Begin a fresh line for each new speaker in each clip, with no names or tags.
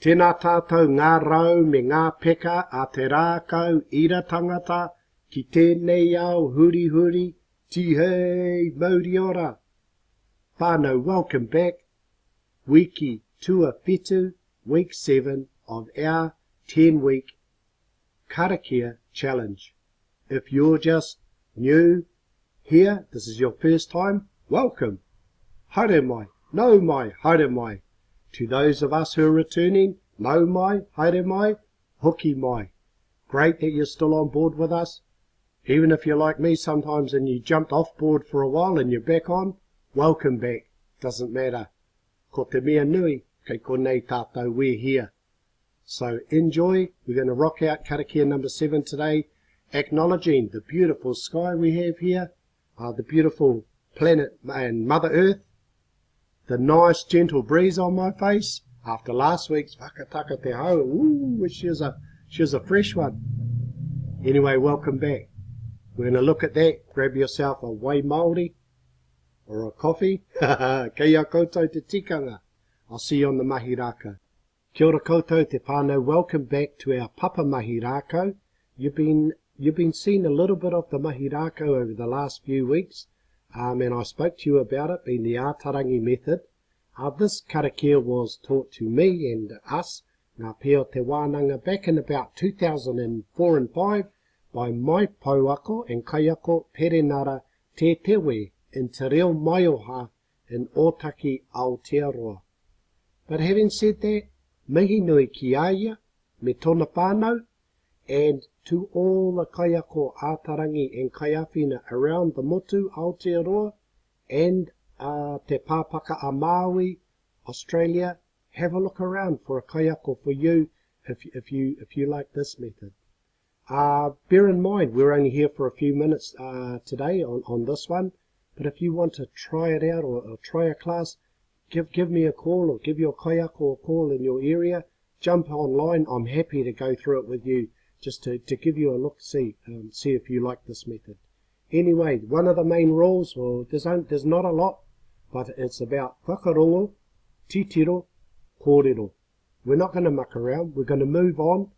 Tēnā tātou ngā rau me ngā peka a te Räkau ira tangata ki tēnei ao huri huri tihei mauri ora. Whānau, welcome back. Wiki tua whetū, week 7 of our 10-week Karakia challenge. If you're just new here, this is your first time, welcome. Haere mai, nau mai, haere mai. To those of us who are returning, nau mai, haere mai, hoki mai. Great that you're still on board with us. Even if you're like me sometimes and you jumped off board for a while and you're back on, welcome back. Doesn't matter. Ko te mihi nui, kei konei tātou, we're here. So enjoy. We're going to rock out Karakia number 7 today, acknowledging the beautiful sky we have here, the beautiful planet and Mother Earth, the nice gentle breeze on my face after last week's whakatauki te hau. Ooh, she was a fresh one. Anyway, welcome back. We're going to look at that. Grab yourself a wai Māori or a coffee. Kia koutou te tikanga. I'll see you on the Mahi Räkau. Kia ora koutou te whānau. Welcome back to our Papa Mahi Räkau. You've been seeing a little bit of the Mahi Räkau over the last few weeks. And I spoke to you about it, being the ātarangi method. This karakia was taught to me and us, ngā pēo te wānanga, back in about 2004 and 5 by my pauako and kaiako Perenara Te Tewe in Te Reo Mäori in Otaki, Aotearoa. But having said that, mihi nui ki aia, me tōna whānau, and to all the kaiako ātarangi and kaiawhina around the motu Aotearoa and te pāpaka a Maui, Australia, have a look around for a kaiako for you if you like this method. Bear in mind, we're only here for a few minutes today on this one, but if you want to try it out or try a class, give me a call or give your kaiako a call in your area. Jump online. I'm happy to go through it with you, just to give you a look, see if you like this method. Anyway, one of the main rules, well, there's not a lot, but it's about whakarongo, titiro, kōrero. We're not going to muck around. We're going to move on.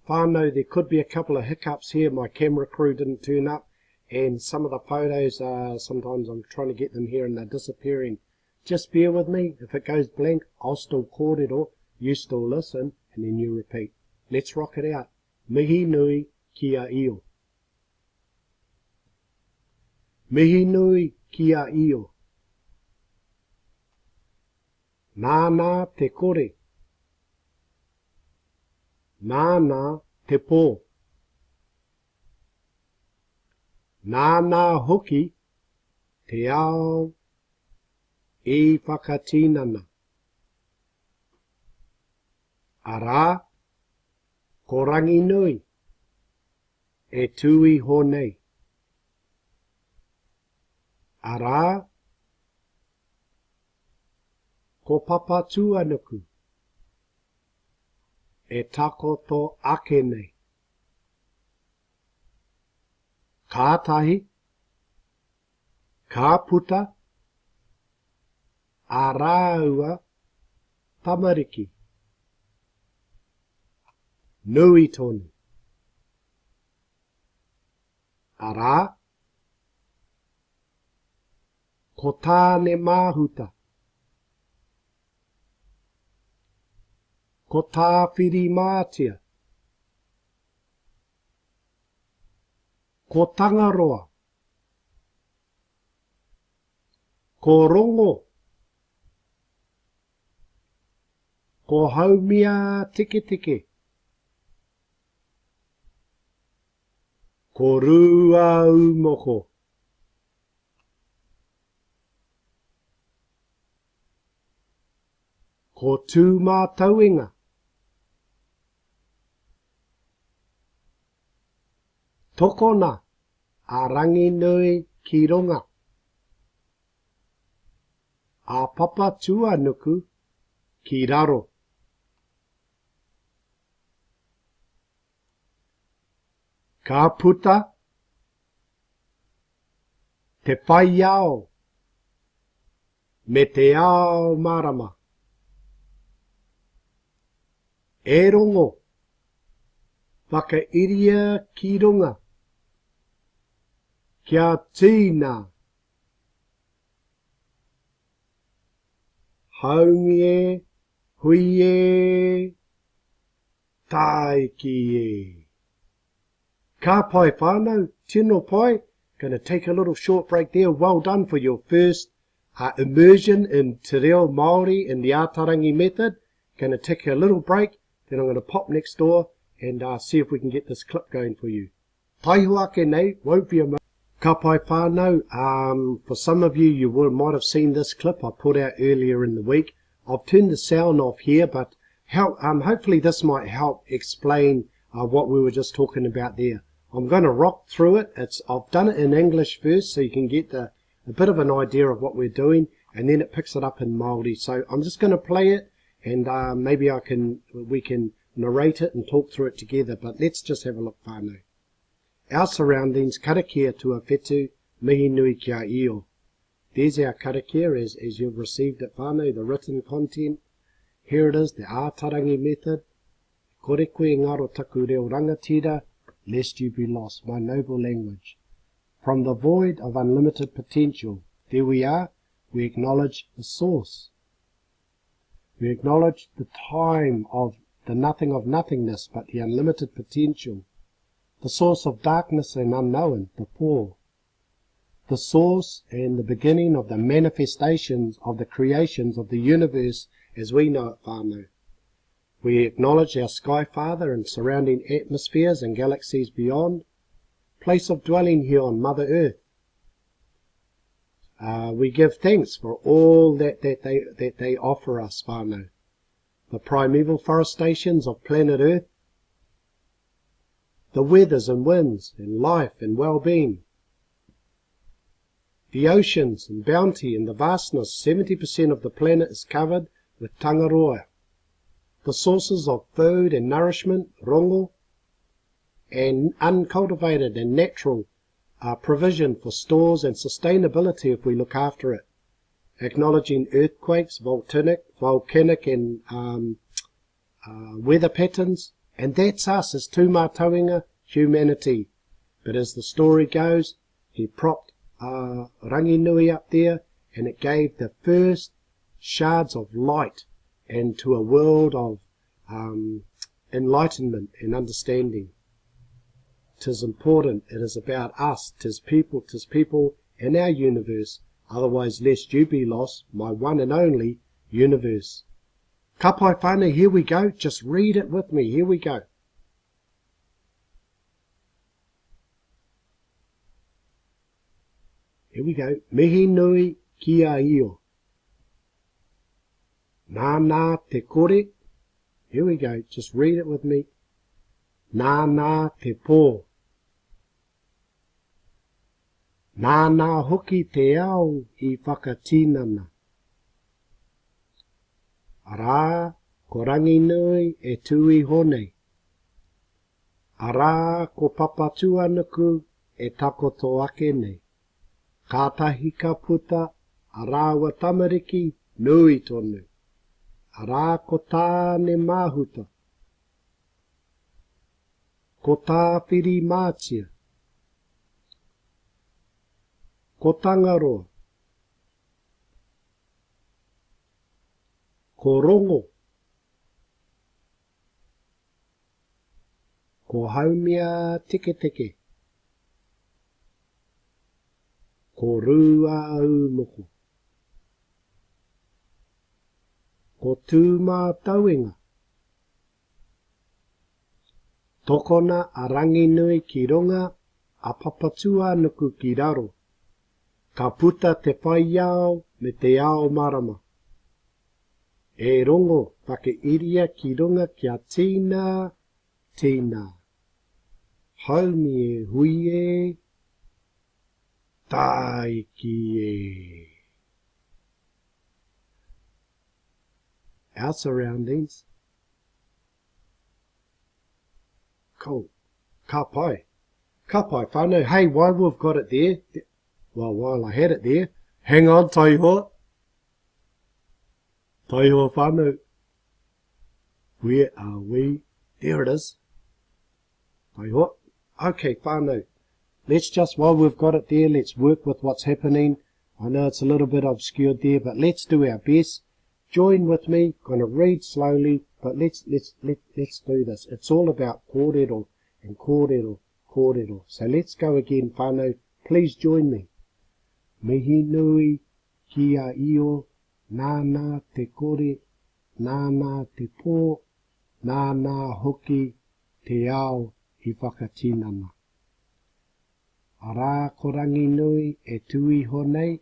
Whānau, there could be a couple of hiccups here. My camera crew didn't turn up, and some of the photos, sometimes I'm trying to get them here and they're disappearing. Just bear with me. If it goes blank, I'll still kōrero, you still listen, and then you repeat. Let's rock it out. Mihi nui kia io. Mihi nui kia io. Nāna te kore. Nāna te pō. Nāna hoki te ao e whakatinana. Arā, ko rangi nui, e tui honei. Arā, ko papa tuanuku, e takoto ake nei. Kātahi, ka puta, arāua, tamariki. Nui tonu. Arā, ko tāne māhuta. Ko tā whiri mātia. Ko tangaroa. Ko rongo. Ko Haumia-tike-tike. Ko rua umoko. Ko tū mātauinga. Tokona, a rangi nui ki ronga. A papa tuanuku ki raro. Ka puta, te whai ao, me te ao marama. E rongo. Whakairia ki runga. Kia tīna. Haumia, hui taiki. Ka pai whānau, tino pai. Gonna take a little short break there. Well done for your first immersion in Te Reo Mäori in the Ātarangi method. Gonna take a little break, then I'm gonna pop next door and see if we can get this clip going for you. Taihuake nei, won't be a moment. Ka pai whānau, for some of you, you might have seen this clip I put out earlier in the week. I've turned the sound off here, but hopefully this might help explain what we were just talking about there. I'm going to rock through it. I've done it in English first, so you can get a bit of an idea of what we're doing, and then it picks it up in Māori. So I'm just going to play it, and maybe we can narrate it and talk through it together. But let's just have a look whānau. Our surroundings, karakia tua whetu, mihi nui kia io. There's our karakia as you've received it whānau, the written content. Here it is, the ātarangi method. Kore koe ngaro taku reo rangatira, lest you be lost, my noble language. From the void of unlimited potential, there we are, we acknowledge the source. We acknowledge the time of the nothing of nothingness, but the unlimited potential. The source of darkness and unknown, the poor. The source and the beginning of the manifestations of the creations of the universe as we know it whānau. We acknowledge our Sky Father and surrounding atmospheres and galaxies beyond, place of dwelling here on Mother Earth. We give thanks for all that they offer us whānau. The primeval forestations of planet Earth, the weathers and winds and life and well-being, the oceans and bounty and the vastness. 70% of the planet is covered with tangaroa. The sources of food and nourishment, rongo, and uncultivated and natural provision for stores and sustainability if we look after it. Acknowledging earthquakes, volcanic and weather patterns, and that's us as tūmātauinga humanity. But as the story goes, he propped rangi nui up there, and it gave the first shards of light and to a world of enlightenment and understanding. 'Tis important, it is about us, 'tis people in our universe, otherwise lest you be lost, my one and only universe. Ka pai whānau, here we go, just read it with me, here we go. Here we go. Mihi nui kia io. Nā te kore. Here we go. Just read it with me. Nā te pō. Nā hoki te ao I whakatīnana. Arā, ko rangi nui e tui honei. Arā, ko papatua nuku e takoto ake nei. Kātahi ka puta, arāwa tamariki, nui tonu. Arā ko tāne māhuta. Ko tā whiri mātia. Ko tangaroa. Ko rongo. Ko Haumia-tike-tike. Ko rua umoko. Ko tūmātauinga. Tokona a rangi nui ki runga, a papatua nuku ki raro. Ka puta te whai ao me te ao marama. E rongo whakairia ki runga kia tīna, tīna. Haumia hui taiki. Our surroundings. Cool. Ka pai. Ka pai whānau. Hey, while we've got it there, well, while I had it there, hang on, taihoa. Taihoa whānau. Where are we? There it is. Okay, whānau. Let's just, while we've got it there, let's work with what's happening. I know it's a little bit obscured there, but let's do our best. Join with me. Going to read slowly, but let's do this. It's all about kōrero and kōrero, kōrero. So let's go again, whānau. Please join me. Mihi nui kia io, nāna te kore, nāna te pō, nāna hoki te ao I whakatinana. Arā ko rangi nui e tui honei,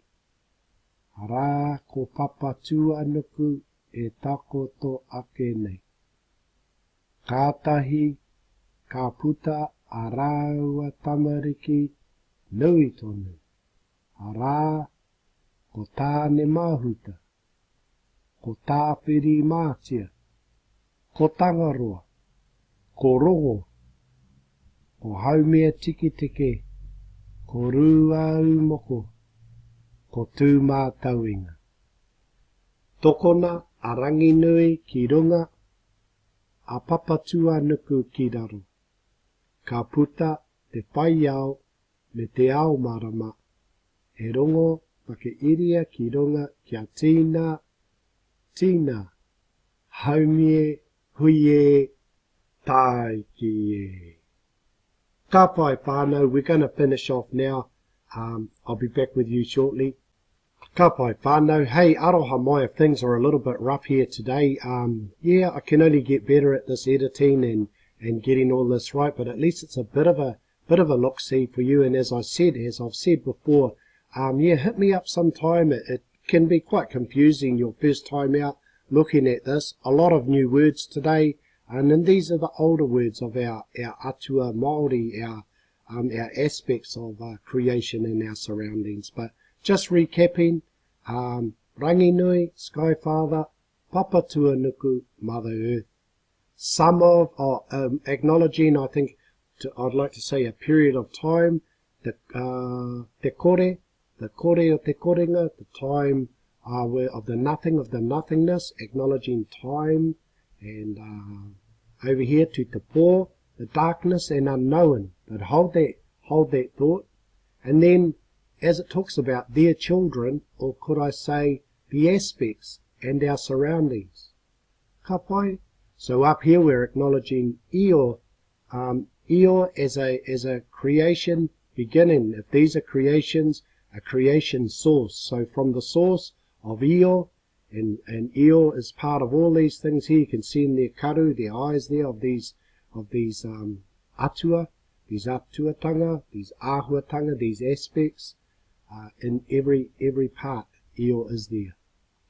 arā ko papa tuanuku e takoto ake nei. Kātahi, ka puta arāua tamariki nui tonu, arā ko tāne mahuta, ko tāwhiri mātia, ko tangaroa, ko rongo, ko Haumia-tike-tike, ko rūau moko, ko tūmātauinga. Tokona a rangi nui ki runga, a papatua nuku ki raro. Ka puta te whaiao me te Aomarama, e rongo whakairia ki runga kia tīna, haumie huie tai ki e. Ka pai whānau, we're going to finish off now. I'll be back with you shortly. Ka pai whānau, hey, aroha mai if things are a little bit rough here today. Yeah, I can only get better at this editing and getting all this right, but at least it's a bit of a look-see for you. And as I've said before, yeah, hit me up sometime. It can be quite confusing your first time out looking at this. A lot of new words today. And then these are the older words of our atua Māori, our aspects of creation and our surroundings. But just recapping, rangi nui, Sky Father, Papa Tuanuku, Mother Earth. Some of acknowledging, I think, I'd like to say a period of time, te kore o te korenga, the time of the nothing, of the nothingness, acknowledging time. And over here to te pō, the darkness and unknown. But hold that thought. And then, as it talks about their children, or could I say, the aspects and our surroundings. Ka pai. So up here we're acknowledging io, io as a creation beginning. If these are creations, a creation source. So from the source of io, and io is part of all these things here. You can see in their karu, their eyes there of these atua, these atuatanga, these āhuatanga, these aspects. In every part, io is there.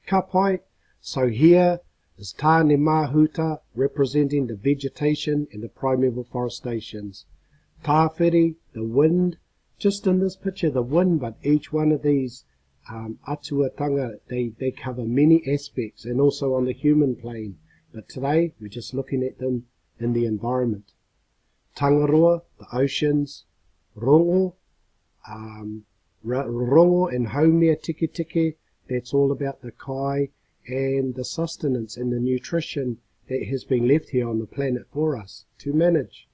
Ka pai. So here is tāne mahuta, representing the vegetation and the primeval forestations. Tāwhiri, the wind. Just in this picture, the wind, but each one of these atuatanga, they cover many aspects, and also on the human plane. But today, we're just looking at them in the environment. Tangaroa, the oceans. Rongo, rongo and Haumia-tike-tike, that's all about the kai and the sustenance and the nutrition that has been left here on the planet for us to manage.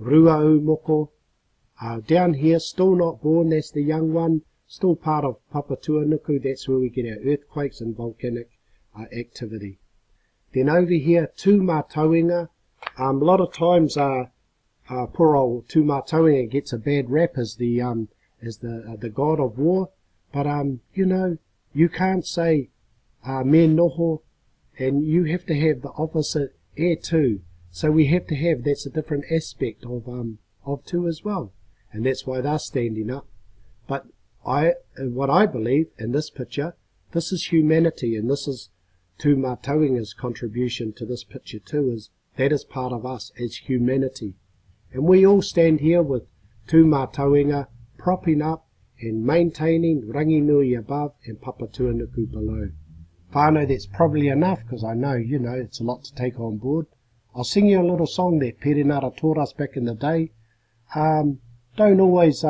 Ruau moko, down here, still not born, that's the young one. Still part of Papa Tuanuku, that's where we get our earthquakes and volcanic activity. Then over here, tūmātauinga. A lot of times, poor old tūmātauinga gets a bad rap as the god of war. But you know, you can't say me noho, and you have to have the opposite e too. So we have to have, that's a different aspect of two as well, and that's why they're standing up. But what I believe in this picture, this is humanity, and this is tūmātauinga's contribution to this picture too, is that is part of us as humanity. And we all stand here with tūmātauinga propping up and maintaining rangi nui above and Papa Tuanuku below. Whānau, that's probably enough, because I know, you know, it's a lot to take on board. I'll sing you a little song that Perenara taught us back in the day. Don't always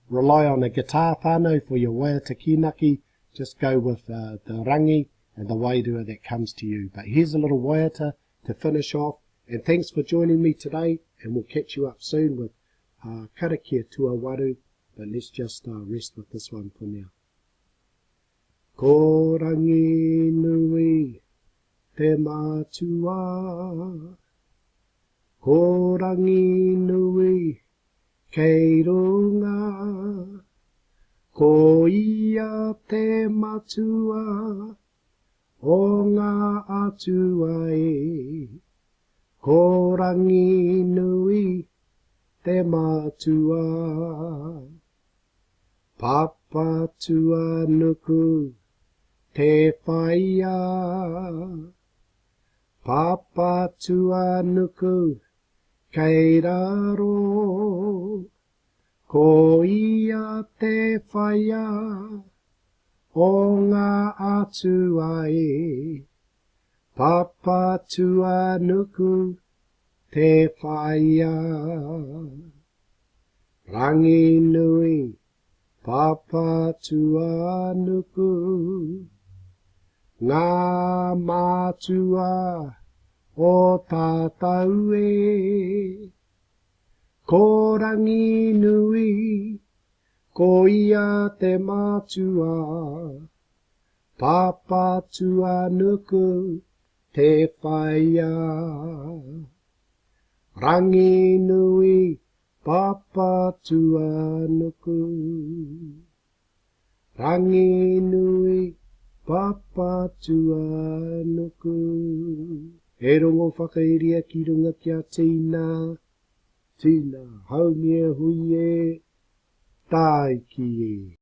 rely on a guitar, whānau, for your Waiata Kiinaki. Just go with the rangi and the wairua that comes to you. But here's a little Waiata to finish off. And thanks for joining me today, and we'll catch you up soon with Karakia tua waru, but let's just rest with this one for now. Ko rangi nui te matua, ko rangi nui kei runga, ko ia te matua o ngā atua e, ko rangi nui te matua. Papa tua nuku te whaia, papa tua nuku kei raro, ko ia te whaia o ngā atua e, papa tua nuku te whaia. Rangi nui, papa tua nuku, ngā mātua o tātau e, ko rangi nui, ko ia te mātua, papa tua nuku te whaia. Rangi nui, papa tua nuku. Rangi nui, papa tua nuku. E rongo whakairia ki runga kia tīna, tīna haumia hui e, tai ki e.